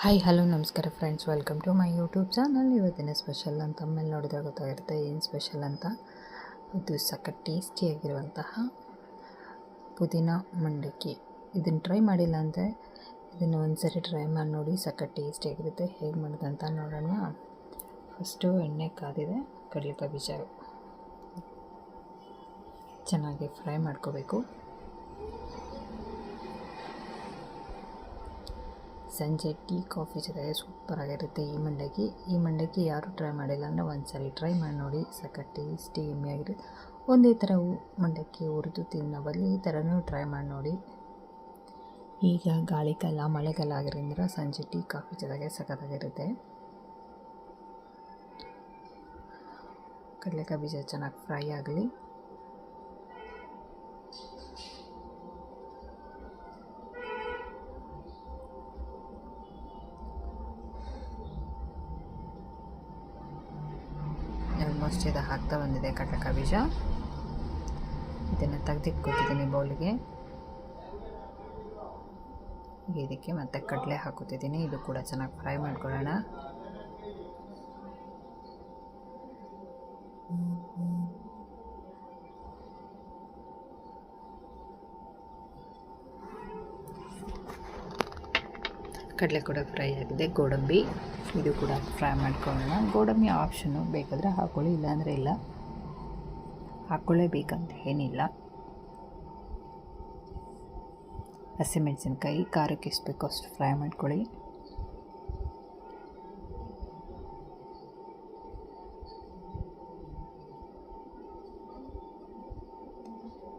Hi hello ನಮಸ್ಕಾರ friends, welcome to my YouTube channel. ಇವತ್ತಿನ special ಅಂತ ಆಮೇಲೆ ನೋಡಿದ್ರೆ ಗೊತ್ತಾಗಿರುತ್ತೆ ಏನು ಸ್ಪೆಷಲ್ ಅಂತ. ಇದು ಸಖತ್ ಟೇಸ್ಟಿಯಾಗಿರುವಂತಹ ಪುದೀನ ಮಂಡಕ್ಕಿ. ಇದನ್ನು ಟ್ರೈ ಮಾಡಿಲ್ಲ ಅಂದರೆ ಇದನ್ನು ಒಂದ್ಸರಿ ಟ್ರೈ ಮಾಡಿ ನೋಡಿ, ಸಖತ್ ಟೇಸ್ಟಿಯಾಗಿರುತ್ತೆ. ಹೇಗೆ ಮಾಡೋದಂತ ನೋಡೋಣ. ಫಸ್ಟು ಎಣ್ಣೆ ಕಾದಿದೆ, ಕಡಲೆಕಾಯಿ ಬೀಜ ಚೆನ್ನಾಗಿ ಫ್ರೈ ಮಾಡ್ಕೋಬೇಕು. ಸಂಜೆ ಟೀ ಕಾಫಿ ಜೊತೆಗೆ ಸೂಪರಾಗಿರುತ್ತೆ ಈ ಮಂಡಕ್ಕಿ ಯಾರು ಟ್ರೈ ಮಾಡಿಲ್ಲ ಅಂದರೆ ಒಂದ್ಸರಿ ಟ್ರೈ ಮಾಡಿ ನೋಡಿ, ಸಖತ್ ಟೇಸ್ಟಿ ಎಮ್ಮೆಯಾಗಿರುತ್ತೆ. ಒಂದೇ ಥರ ಮಂಡಕ್ಕಿ ಹುರಿದು ತಿನ್ನೋ ಬದಲು ಈ ಥರನೂ ಟ್ರೈ ಮಾಡಿ ನೋಡಿ. ಈಗ ಗಾಳಿಗಾಲ ಮಳೆಗಾಲ ಆಗಿರೋದ್ರಿಂದ ಸಂಜೆ ಟೀ ಕಾಫಿ ಜೊತೆಗೆ ಸಖತ್ತಾಗಿರುತ್ತೆ. ಕಡಲೆಕಾಯಿ ಬೀಜ ಚೆನ್ನಾಗಿ ಫ್ರೈ ಆಗಲಿ. ಆಲ್ಮೋಸ್ಟ್ ಇದು ಹಾಕ್ತಾ ಬಂದಿದೆ ಕಡಲೆಕಾಯಿ ಬೀಜ. ಇದನ್ನು ತೆಗೆದಿಟ್ಕೊತಿದ್ದೀನಿ ಬೌಲಿಗೆ. ಇದಕ್ಕೆ ಮತ್ತೆ ಕಡಲೆ ಹಾಕೋತಿದ್ದೀನಿ. ಇದು ಕೂಡ ಚೆನ್ನಾಗಿ ಫ್ರೈ ಮಾಡ್ಕೊಳ್ಳೋಣ. ಕಡಲೆ ಕೂಡ ಫ್ರೈ ಆಗಿದೆ. ಗೋಡಂಬಿ ಇದು ಕೂಡ ಫ್ರೈ ಮಾಡ್ಕೊಳ್ಳೋಣ. ಗೋಡಂಬಿ ಆಪ್ಷನ್ನು, ಬೇಕಾದರೆ ಹಾಕ್ಕೊಳ್ಳಿ, ಇಲ್ಲಾಂದರೆ ಇಲ್ಲ. ಹಾಕ್ಕೊಳ್ಳೇಬೇಕಂತ ಏನಿಲ್ಲ. ಹಸಿಮೆಣಸಿನ್ಕಾಯಿ ಖಾರಕ್ಕೆ ಎಷ್ಟು ಬೇಕೋ ಅಷ್ಟು ಫ್ರೈ ಮಾಡ್ಕೊಳ್ಳಿ.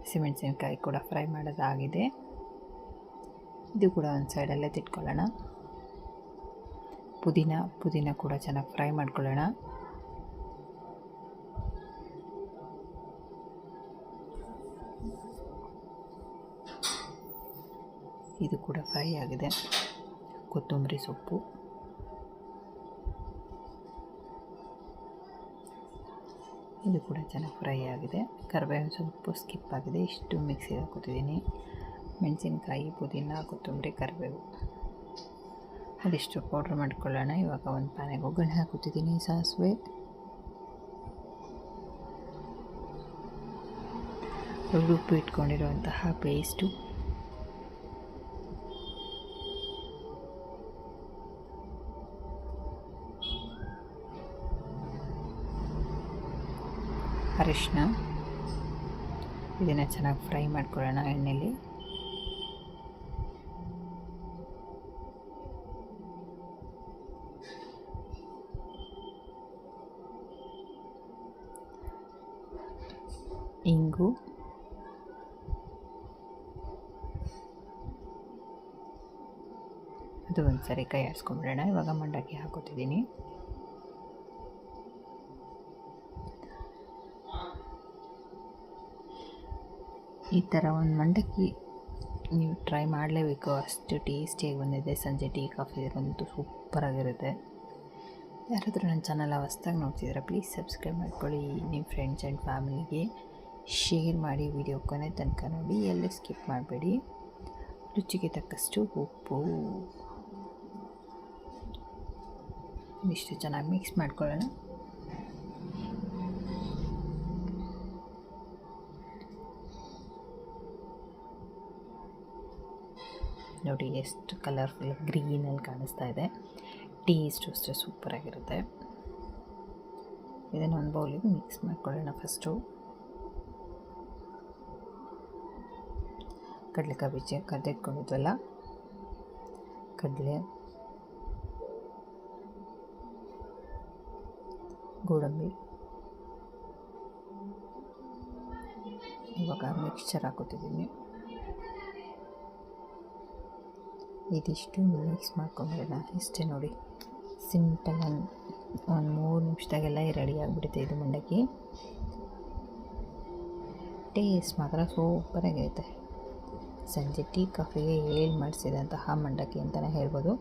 ಹಸಿಮೆಣಸಿನ್ಕಾಯಿ ಕೂಡ ಫ್ರೈ ಮಾಡೋದಾಗಿದೆ. ಇದು ಕೂಡ ಒಂದು ಸೈಡಲ್ಲೇ ತಿಟ್ಕೊಳ್ಳೋಣ. ಪುದೀನ ಕೂಡ ಚೆನ್ನಾಗಿ ಫ್ರೈ ಮಾಡ್ಕೊಳ್ಳೋಣ. ಇದು ಕೂಡ ಫ್ರೈ ಆಗಿದೆ. ಕೊತ್ತಂಬರಿ ಸೊಪ್ಪು, ಇದು ಕೂಡ ಚೆನ್ನಾಗಿ ಫ್ರೈ ಆಗಿದೆ. ಕರಿಬೇವಿನ ಸೊಪ್ಪು ಸ್ಕಿಪ್ ಆಗಿದೆ, ಇಷ್ಟು ಮಿಕ್ಸಿಗೆ ಹಾಕೋತಿದ್ದೀನಿ. ಮೆಣಸಿನ್ಕಾಯಿ, ಪುದೀನ, ಕೊತ್ತಂಬರಿ, ಕರಿಬೇವು ಅದಿಷ್ಟು ಪೌಡ್ರ್ ಮಾಡ್ಕೊಳ್ಳೋಣ. ಇವಾಗ ಒಂದು ಪ್ಯಾನಿಗೆ ಒಗ್ಗರಣೆ ಹಾಕುತ್ತಿದ್ದೀನಿ. ಸಾಸಿವೆ, ರುಬ್ಬಿ ಇಟ್ಕೊಂಡಿರುವಂತಹ ಪೇಸ್ಟು, ಅರಿಶಿನ, ಇದನ್ನು ಚೆನ್ನಾಗಿ ಫ್ರೈ ಮಾಡ್ಕೊಳ್ಳೋಣ ಎಣ್ಣೆಯಲ್ಲಿ. ಇಂಗು, ಅದು ಒಂದು ಸರಿ ಕೈ ಆಡಿಸ್ಕೊಂಬಿಡೋಣ. ಇವಾಗ ಮಂಡಕ್ಕಿ ಹಾಕೋತಿದ್ದೀನಿ. ಈ ಥರ ಒಂದು ಮಂಡಕ್ಕಿ ನೀವು ಟ್ರೈ ಮಾಡಲೇಬೇಕು, ಅಷ್ಟು ಟೇಸ್ಟಿಯಾಗಿ ಬಂದಿದೆ. ಸಂಜೆ ಟೀ ಕಾಫಿ ಬಂದು ಸೂಪರಾಗಿರುತ್ತೆ. ಯಾರಾದರೂ ನನ್ನ ಚಾನಲ್ ಹೊಸ್ದಾಗಿ ನೋಡ್ತಿದ್ರೆ ಪ್ಲೀಸ್ ಸಬ್ಸ್ಕ್ರೈಬ್ ಮಾಡ್ಕೊಳ್ಳಿ. ನಿಮ್ಮ ಫ್ರೆಂಡ್ಸ್ ಆ್ಯಂಡ್ ಫ್ಯಾಮಿಲಿಗೆ ಶೇರ್ ಮಾಡಿ. ವಿಡಿಯೋ ಕೊನೆ ತನಕ ನೋಡಿ, ಎಲ್ಲಿ ಸ್ಕಿಪ್ ಮಾಡಬೇಡಿ. ರುಚಿಗೆ ತಕ್ಕಷ್ಟು ಉಪ್ಪು, ಇಷ್ಟು ಚೆನ್ನಾಗಿ ಮಿಕ್ಸ್ ಮಾಡ್ಕೊಳ್ಳೋಣ. ನೋಡಿ ಎಷ್ಟು ಕಲರ್ಫುಲ್ ಗ್ರೀನಲ್ಲಿ ಕಾಣಿಸ್ತಾ ಇದೆ. ಟೇಸ್ಟು ಅಷ್ಟೇ ಸೂಪರಾಗಿರುತ್ತೆ. ಇದನ್ನು ಒಂದು ಬೌಲಿಗೆ ಮಿಕ್ಸ್ ಮಾಡ್ಕೊಳ್ಳೋಣ. ಫಸ್ಟು ಕಡಲೆಕಾಯಿ ಬೀಜ ಕರೆದಿಟ್ಕೊಂಡಿದ್ವಲ್ಲ, ಕಡಲೆ, ಗೋಡಂಬಿ, ಇವಾಗ ಮಿಕ್ಸ್ಚರ್ ಹಾಕೋತಿದ್ದೀನಿ. ಇದಿಷ್ಟು ಮಿಕ್ಸ್ ಮಾಡ್ಕೊಂಬಿಡೋಣ. ಇಷ್ಟೇ ನೋಡಿ, ಸಿಂಪಲ್. ಒಂದು 3 ನಿಮಿಷದಾಗೆಲ್ಲ ರೆಡಿ ಆಗಿಬಿಡುತ್ತೆ ಇದು ಮಂಡಕ್ಕಿ. ಟೇಸ್ಟ್ ಮಾತ್ರ ಸೂಪರಾಗಿರುತ್ತೆ. ಸಂಜೆ ಟೀ ಕಾಫಿಗೆ ಮಾಡಿಸಿದಂತಹ ಮಂಡಕ್ಕಿ ಅಂತಲೇ ಹೇಳ್ಬೋದು.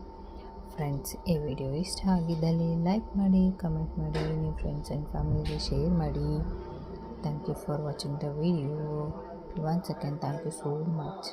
ಫ್ರೆಂಡ್ಸ್, ಈ ವಿಡಿಯೋ ಇಷ್ಟ ಆಗಿದ್ದಲ್ಲಿ ಲೈಕ್ ಮಾಡಿ, ಕಮೆಂಟ್ ಮಾಡಿ, ನಿಮ್ಮ ಫ್ರೆಂಡ್ಸ್ ಆ್ಯಂಡ್ ಫ್ಯಾಮಿಲಿಗೆ ಶೇರ್ ಮಾಡಿ. Thank you for watching the video. Once again thank you so much.